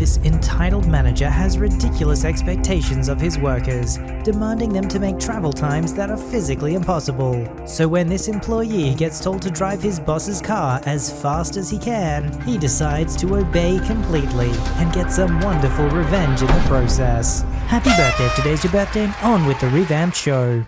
This entitled manager has ridiculous expectations of his workers, demanding them to make travel times that are physically impossible. So when this employee gets told to drive his boss's car as fast as he can, he decides to obey completely and get some wonderful revenge in the process. Happy birthday if today's your birthday, and on with the revamped show.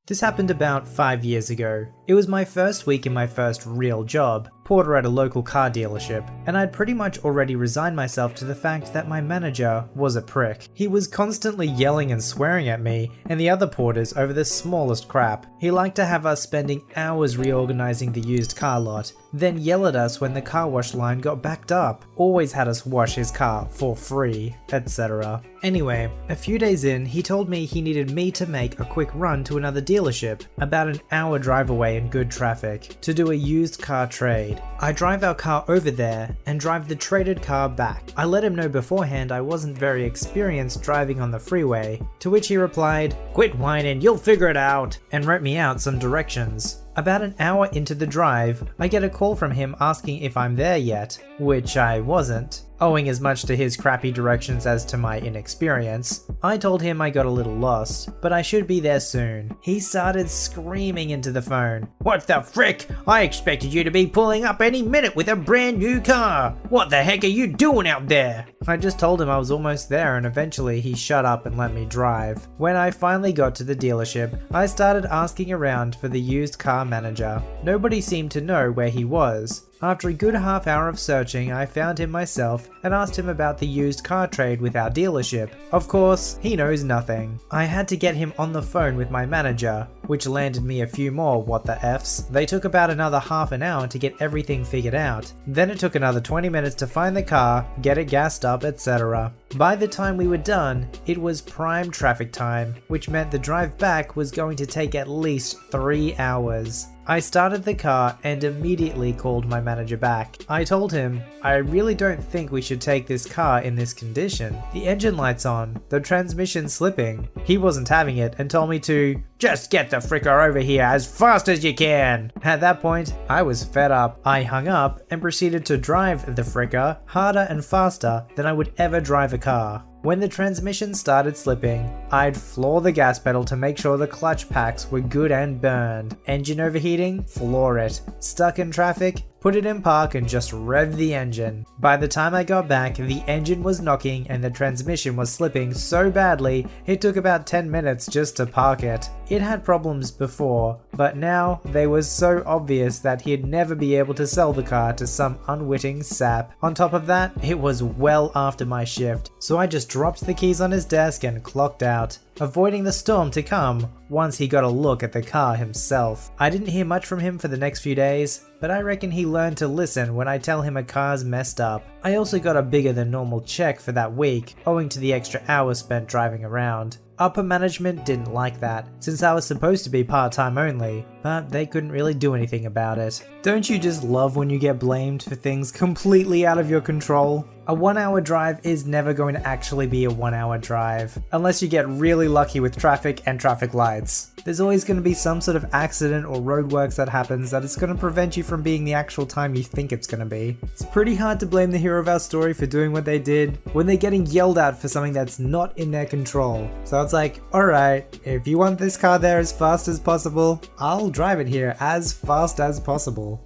This happened about 5 years ago. It was my first week in my first real job, porter at a local car dealership, and I'd pretty much already resigned myself to the fact that my manager was a prick. He was constantly yelling and swearing at me and the other porters over the smallest crap. He liked to have us spending hours reorganizing the used car lot, then yell at us when the car wash line got backed up, always had us wash his car for free, etc. Anyway, a few days in, he told me he needed me to make a quick run to another dealership, about an hour drive away in good traffic, to do a used car trade. I drive our car over there and drive the traded car back. I let him know beforehand I wasn't very experienced driving on the freeway, to which he replied, "Quit whining, you'll figure it out," and wrote me out some directions. About an hour into the drive, I get a call from him asking if I'm there yet, which I wasn't, owing as much to his crappy directions as to my inexperience. I told him I got a little lost, but I should be there soon. He started screaming into the phone, "What the frick? I expected you to be pulling up any minute with a brand new car. What the heck are you doing out there?" I just told him I was almost there, and eventually he shut up and let me drive. When I finally got to the dealership, I started asking around for the used car manager. Nobody seemed to know where he was. After a good half hour of searching, I found him myself and asked him about the used car trade with our dealership. Of course, he knows nothing. I had to get him on the phone with my manager, which landed me a few more what the Fs. They took about another half an hour to get everything figured out. Then it took another 20 minutes to find the car, get it gassed up, etc. By the time we were done, it was prime traffic time, which meant the drive back was going to take at least 3 hours. I started the car and immediately called my manager back. I told him, "I really don't think we should take this car in this condition. The engine light's on, the transmission's slipping." He wasn't having it and told me to "just get the fricker over here as fast as you can." At that point, I was fed up. I hung up and proceeded to drive the fricker harder and faster than I would ever drive a car. When the transmission started slipping, I'd floor the gas pedal to make sure the clutch packs were good and burned. Engine overheating? Floor it. Stuck in traffic? Put it in park and just rev the engine. By the time I got back, the engine was knocking and the transmission was slipping so badly, it took about 10 minutes just to park it. It had problems before, but now they were so obvious that he'd never be able to sell the car to some unwitting sap. On top of that, it was well after my shift, so I just dropped the keys on his desk and clocked out, avoiding the storm to come once he got a look at the car himself. I didn't hear much from him for the next few days, but I reckon he learned to listen when I tell him a car's messed up. I also got a bigger than normal check for that week, owing to the extra hours spent driving around. Upper management didn't like that, since I was supposed to be part-time only, but they couldn't really do anything about it. Don't you just love when you get blamed for things completely out of your control? A 1-hour drive is never going to actually be a 1-hour drive, unless you get really lucky with traffic and traffic lights. There's always going to be some sort of accident or roadworks that happens that is going to prevent you from being the actual time you think it's going to be. It's pretty hard to blame the hero of our story for doing what they did when they're getting yelled at for something that's not in their control. So it's like, alright, if you want this car there as fast as possible, I'll drive it here as fast as possible.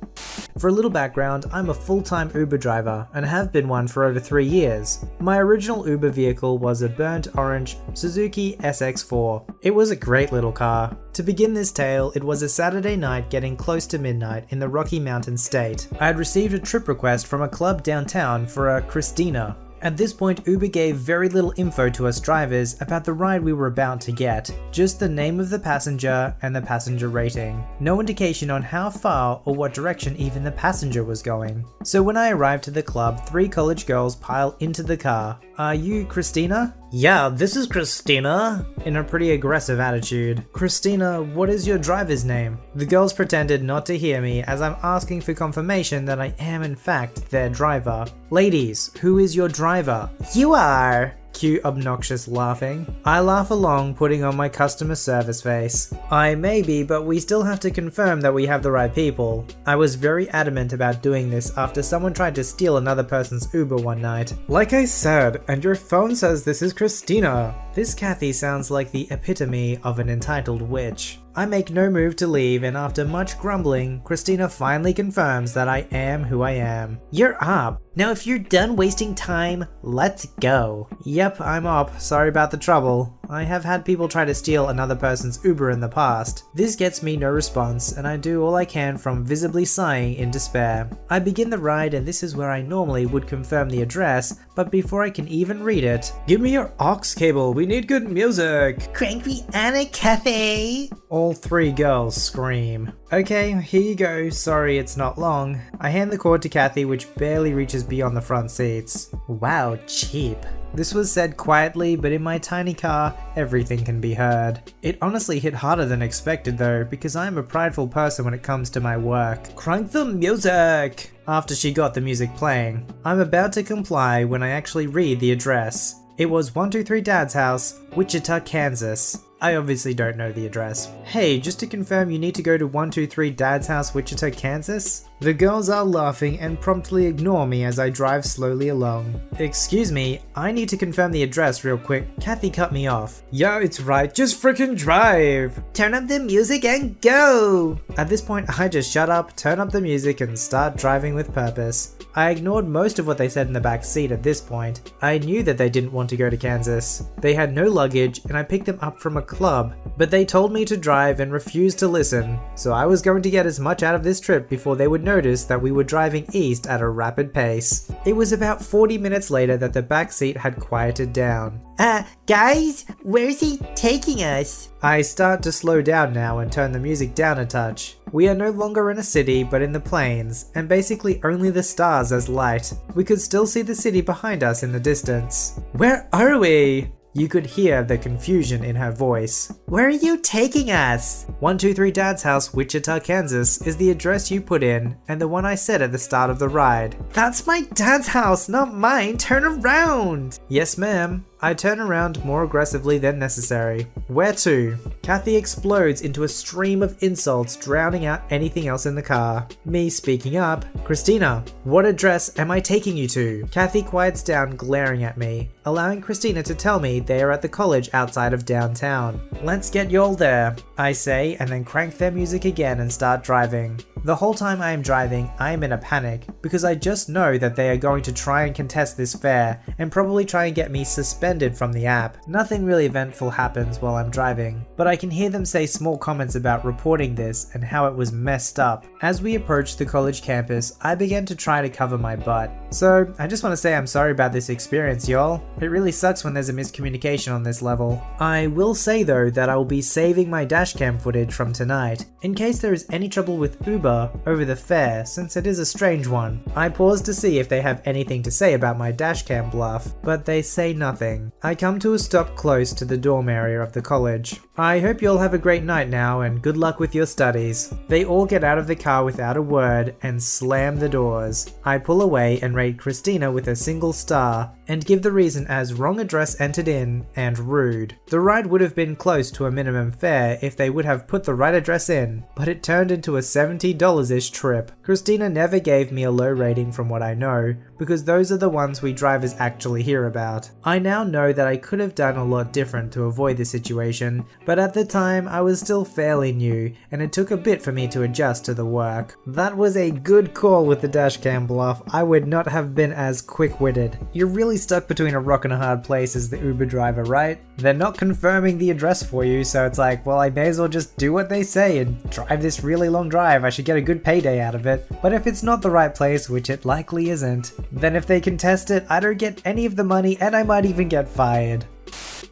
For a little background, I'm a full-time Uber driver and have been one for over 3 years. My original Uber vehicle was a burnt orange Suzuki SX4. It was a great little car. To begin this tale, it was a Saturday night getting close to midnight in the Rocky Mountain state. I had received a trip request from a club downtown for a Christina. At this point, Uber gave very little info to us drivers about the ride we were about to get, just the name of the passenger and the passenger rating. No indication on how far or what direction even the passenger was going. So when I arrived to the club, 3 college girls pile into the car. "Are you Christina?" "Yeah, this is Christina," in a pretty aggressive attitude. "Christina, what is your driver's name?" The girls pretended not to hear me as I'm asking for confirmation that I am in fact their driver. "Ladies, who is your driver?" "You are." Cute, obnoxious laughing. I laugh along, putting on my customer service face. I may be, but we still have to confirm that we have the right people. I was very adamant about doing this after someone tried to steal another person's Uber one night. Like I said, and your phone says this is Christina. This Kathy sounds like the epitome of an entitled witch. I make no move to leave, and after much grumbling, Christina finally confirms that I am who I am. You're up. Now if you're done wasting time, let's go. Yep, I'm up. Sorry about the trouble. I have had people try to steal another person's Uber in the past. This gets me no response, and I do all I can from visibly sighing in despair. I begin the ride, and this is where I normally would confirm the address, but before I can even read it, give me your aux cable, we need good music. Crank me Anna Cafe. All three girls scream. Okay, here you go, sorry it's not long. I hand the cord to Kathy, which barely reaches beyond the front seats. Wow, cheap. This was said quietly, but in my tiny car, everything can be heard. It honestly hit harder than expected though, because I am a prideful person when it comes to my work. Crank the music! After she got the music playing. I'm about to comply when I actually read the address. It was 123 Dad's house, Wichita, Kansas. I obviously don't know the address. Hey, just to confirm, you need to go to 123 Dad's house, Wichita, Kansas? The girls are laughing and promptly ignore me as I drive slowly along. Excuse me, I need to confirm the address real quick. Kathy cut me off. Yeah, it's right, just freaking drive! Turn up the music and go! At this point, I just shut up, turn up the music, and start driving with purpose. I ignored most of what they said in the back seat at this point. I knew that they didn't want to go to Kansas. They had no luggage, and I picked them up from a club, but they told me to drive and refused to listen, so I was going to get as much out of this trip before they would notice that we were driving east at a rapid pace. It was about 40 minutes later that the back seat had quieted down. Guys, where's he taking us? I start to slow down now and turn the music down a touch. We are no longer in a city, but in the plains, and basically only the stars as light. We could still see the city behind us in the distance. Where are we? You could hear the confusion in her voice. Where are you taking us? 123 Dad's house, Wichita, Kansas is the address you put in, and the one I said at the start of the ride. That's my dad's house, not mine. Turn around. Yes, ma'am. I turn around more aggressively than necessary. Where to? Kathy explodes into a stream of insults, drowning out anything else in the car. Me speaking up. Christina, what address am I taking you to? Kathy quiets down, glaring at me, allowing Christina to tell me they are at the college outside of downtown. Let's get y'all there, I say, and then crank their music again and start driving. The whole time I am driving, I am in a panic, because I just know that they are going to try and contest this fare, and probably try and get me suspended from the app. Nothing really eventful happens while I'm driving, but I can hear them say small comments about reporting this and how it was messed up. As we approach the college campus, I began to try to cover my butt. So, I just want to say I'm sorry about this experience, y'all. It really sucks when there's a miscommunication on this level. I will say though that I will be saving my dashcam footage from tonight, in case there is any trouble with Uber over the fare, since it is a strange one. I pause to see if they have anything to say about my dashcam bluff, but they say nothing. I come to a stop close to the dorm area of the college. I hope you all have a great night now and good luck with your studies. They all get out of the car without a word and slam the doors. I pull away and rate Christina with a single star and give the reason as wrong address entered in and rude. The ride would have been close to a minimum fare if they would have put the right address in, but it turned into a $70-ish trip. Christina never gave me a low rating from what I know, because those are the ones we drivers actually hear about. I now know that I could have done a lot different to avoid the situation, but at the time I was still fairly new and it took a bit for me to adjust to the work. That was a good call with the dashcam bluff. I would not have been as quick-witted. You're really stuck between a rock and a hard place as the Uber driver, right? They're not confirming the address for you, so it's like, well, I may as well just do what they say and drive this really long drive. I should get a good payday out of it. But if it's not the right place, which it likely isn't, then if they contest it, I don't get any of the money and I might even get fired.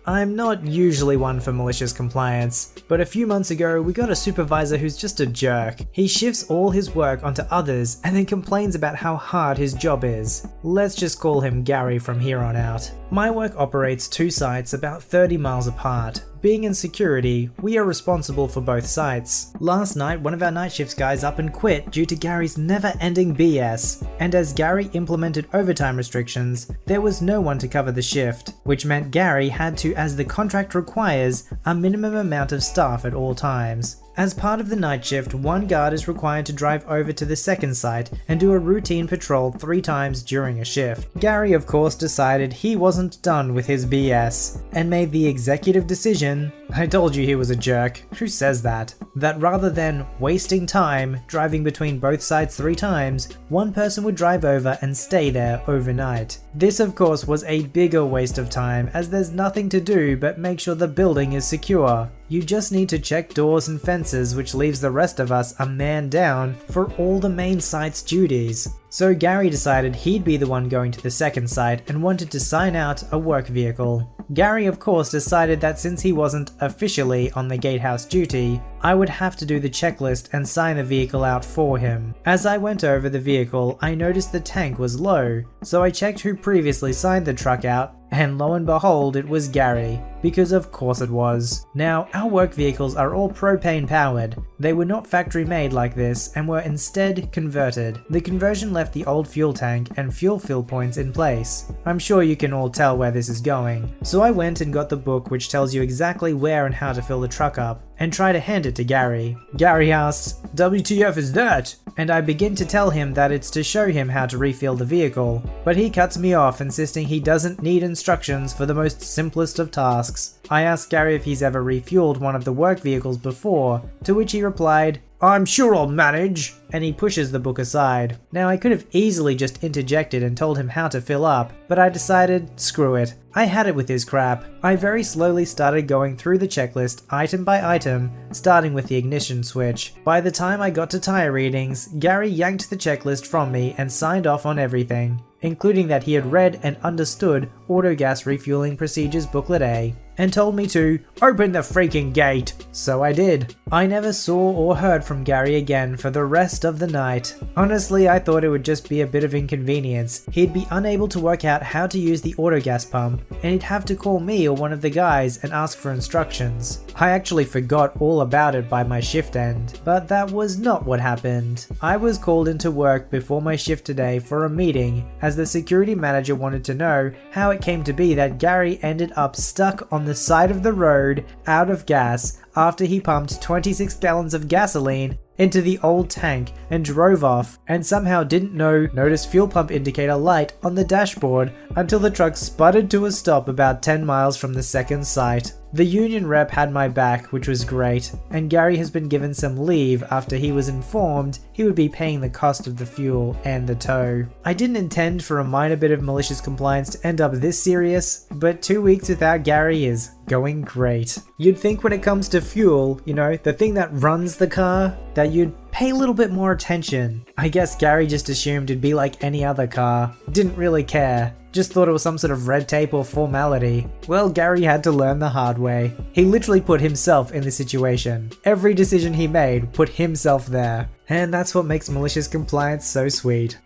I'm not usually one for malicious compliance, but a few months ago we got a supervisor who's just a jerk. He shifts all his work onto others and then complains about how hard his job is. Let's just call him Gary from here on out. My work operates two sites about 30 miles apart, Being in security, we are responsible for both sites. Last night, one of our night shifts guys up and quit due to Gary's never-ending BS, and as Gary implemented overtime restrictions, there was no one to cover the shift, which meant Gary had to, as the contract requires, a minimum amount of staff at all times. As part of the night shift, one guard is required to drive over to the second site and do a routine patrol 3 times during a shift. Gary, of course, decided he wasn't done with his BS and made the executive decision, I told you he was a jerk, who says that rather than wasting time driving between both sites 3 times, one person would drive over and stay there overnight. This, of course, was a bigger waste of time as there's nothing to do but make sure the building is secure. You just need to check doors and fences, which leaves the rest of us a man down for all the main site's duties. So Gary decided he'd be the one going to the second site and wanted to sign out a work vehicle. Gary, of course, decided that since he wasn't officially on the gatehouse duty, I would have to do the checklist and sign the vehicle out for him. As I went over the vehicle, I noticed the tank was low, so I checked who previously signed the truck out, and lo and behold, it was Gary, because of course it was. Now, our work vehicles are all propane powered. They were not factory made like this and were instead converted. The conversion left the old fuel tank and fuel fill points in place. I'm sure you can all tell where this is going. So I went and got the book which tells you exactly where and how to fill the truck up, and try to hand it to Gary. Gary asks, "WTF is that?" And I begin to tell him that it's to show him how to refuel the vehicle, but he cuts me off, insisting he doesn't need instructions for the most simplest of tasks. I asked Gary if he's ever refueled one of the work vehicles before, to which he replied, "I'm sure I'll manage," and he pushes the book aside. Now, I could have easily just interjected and told him how to fill up, but I decided, screw it. I had it with his crap. I very slowly started going through the checklist item by item, starting with the ignition switch. By the time I got to tire readings, Gary yanked the checklist from me and signed off on everything, including that he had read and understood Auto Gas Refueling Procedures Booklet A, and told me to open the freaking gate. So I did. I never saw or heard from Gary again for the rest of the night. Honestly, I thought it would just be a bit of inconvenience. He'd be unable to work out how to use the auto gas pump, and he'd have to call me or one of the guys and ask for instructions. I actually forgot all about it by my shift end, but that was not what happened. I was called into work before my shift today for a meeting, as the security manager wanted to know how it came to be that Gary ended up stuck on the side of the road out of gas after he pumped 26 gallons of gasoline into the old tank and drove off, and somehow didn't notice fuel pump indicator light on the dashboard until the truck sputtered to a stop about 10 miles from the second site. The union rep had my back, which was great, and Gary has been given some leave after he was informed he would be paying the cost of the fuel and the tow. I didn't intend for a minor bit of malicious compliance to end up this serious, but 2 weeks without Gary is going great. You'd think when it comes to fuel, you know, the thing that runs the car, that you'd pay a little bit more attention. I guess Gary just assumed it'd be like any other car. Didn't really care. Just thought it was some sort of red tape or formality. Well, Gary had to learn the hard way. He literally put himself in the situation. Every decision he made put himself there. And that's what makes malicious compliance so sweet.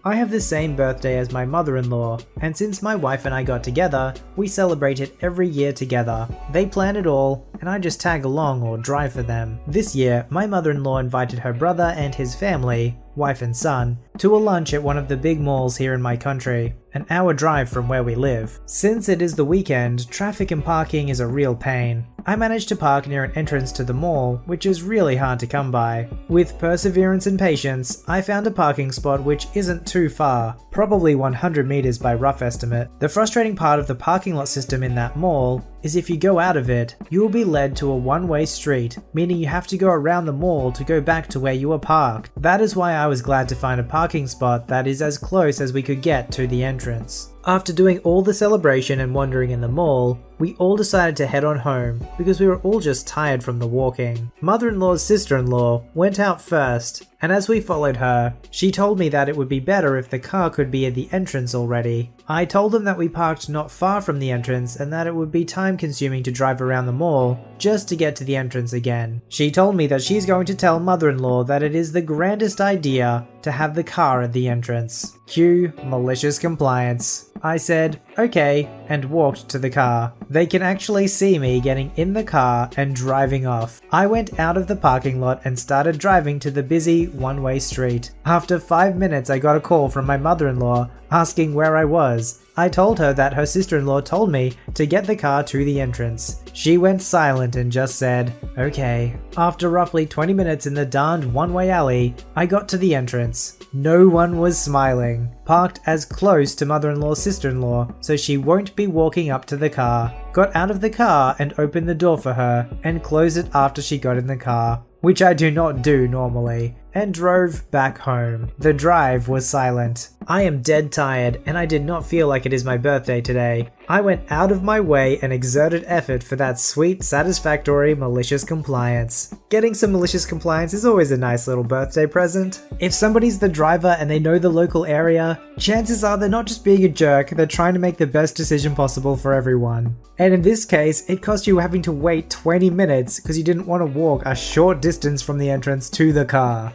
I have the same birthday as my mother-in-law, and since my wife and I got together, we celebrate it every year together. They plan it all, and I just tag along or drive for them. This year, my mother-in-law invited her brother and his family, wife and son, to a lunch at one of the big malls here in my country, an hour drive from where we live. Since it is the weekend, traffic and parking is a real pain. I managed to park near an entrance to the mall, which is really hard to come by. With perseverance and patience, I found a parking spot which isn't too far, probably 100 meters by rough estimate. The frustrating part of the parking lot system in that mall is if you go out of it, you will be led to a one-way street, meaning you have to go around the mall to go back to where you were parked. That is why I was glad to find a parking spot that is as close as we could get to the entrance. After doing all the celebration and wandering in the mall, we all decided to head on home because we were all just tired from the walking. Mother-in-law's sister-in-law went out first, and as we followed her, she told me that it would be better if the car could be at the entrance already. I told them that we parked not far from the entrance and that it would be time-consuming to drive around the mall just to get to the entrance again. She told me that she's going to tell mother-in-law that it is the grandest idea to have the car at the entrance. Cue malicious compliance. I said, okay, and walked to the car. They can actually see me getting in the car and driving off. I went out of the parking lot and started driving to the busy one-way street. After 5 minutes, I got a call from my mother-in-law asking where I was. I told her that her sister-in-law told me to get the car to the entrance. She went silent and just said, okay. After roughly 20 minutes in the darned one-way alley, I got to the entrance. No one was smiling. Parked as close to mother-in-law's sister-in-law, so she won't be walking up to the car. Got out of the car and opened the door for her, and closed it after she got in the car, which I do not do normally, and drove back home. The drive was silent. I am dead tired, and I did not feel like it is my birthday today. I went out of my way and exerted effort for that sweet, satisfactory, malicious compliance. Getting some malicious compliance is always a nice little birthday present. If somebody's the driver and they know the local area, chances are they're not just being a jerk, they're trying to make the best decision possible for everyone. And in this case, it cost you having to wait 20 minutes because you didn't want to walk a short distance from the entrance to the car.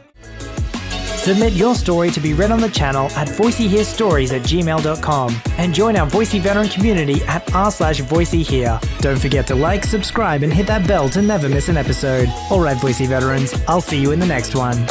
Submit your story to be read on the channel at voiceyherestories@gmail.com and join our Voicey veteran community at r/VoiceyHere. Don't forget to like, subscribe, and hit that bell to never miss an episode. Alright, Voicey veterans, I'll see you in the next one.